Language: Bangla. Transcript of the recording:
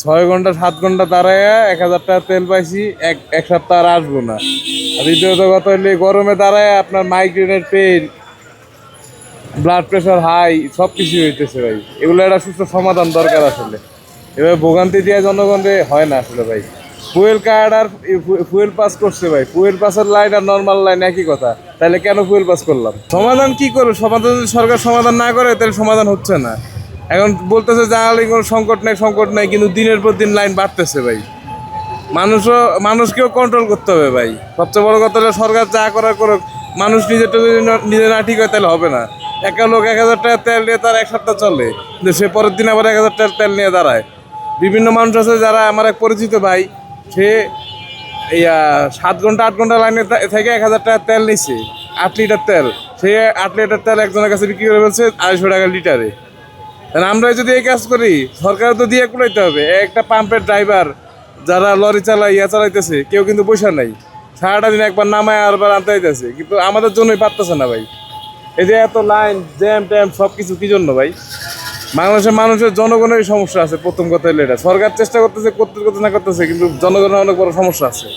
6 ঘন্টা 7 ঘন্টা দাঁড়ায় 1,000 টাকা তেল পাইছি, এক সপ্তাহ আর আসবো না। আর দ্বিতীয়ত কথা হলে গরমে দাঁড়ায় আপনার মাইগ্রেনের পেন, ব্লাড প্রেশার হাই, সব কিছু হইতেছে ভাই। এগুলো একটা সুস্থ সমাধান দরকার আসলে। এবার ভোগান্তি দিয়ে জনগণে হয় না আসলে ভাই। ফুয়েল কার্ড আর ফুয়েল পাস করছে ভাই, ফুয়েল পাসের লাইন আর নর্মাল লাইন একই কথা, তাহলে কেন ফুয়েল পাস করলাম? সমাধান কি করবে? সমাধান যদি সরকার সমাধান না করে তাহলে সমাধান হচ্ছে না। এখন বলতেছে জ্বালানি কোনো সংকট নাই, কিন্তু দিনের পর দিন লাইন বাড়তেছে ভাই। মানুষকেও কন্ট্রোল করতে হবে ভাই। সবচেয়ে বড় কথা হলো সরকার যা করার করুক, মানুষ নিজেরটা যদি নিজে না ঠিক হয় তাহলে হবে না। একটা লোক 1,000 টাকা তেল নিয়ে তার এক সপ্তাহ চলে, কিন্তু সে পরের দিন আবার 1,000 টাকার তেল নিয়ে দাঁড়ায়। বিভিন্ন মানুষ আছে যারা আমার এক পরিচিত ভাই, সে 7 ঘন্টা 8 ঘন্টা লাইনে থেকে 1,000 টাকার তেল নিচ্ছে, 8 লিটার তেল। সে 8 লিটার তেল একজনের কাছে বিক্রি করে ফেলছে 250 টাকা লিটারে। তাহলে আমরা যদি এই কাজ করি, সরকার তো দিয়ে কুলাইতে হবে। একটা পাম্পের ড্রাইভার যারা লরি চালাইতেছে, কেউ কিন্তু পয়সা নাই, সারাটা দিন একবার নামায় আরবার আনতে হইতেছে, কিন্তু আমাদের জন্যই পারতেছে না ভাই। এই যে এত লাইন জ্যাম ট্যাম সব কিছু কি জন্য ভাই? বাংলাদেশের মানুষের জনগণেরই সমস্যা আছে। প্রথম কথা হলো এটা, সরকার চেষ্টা করতেছে, করতে না করতেছে, কিন্তু জনগণের অনেক বড় সমস্যা আছে।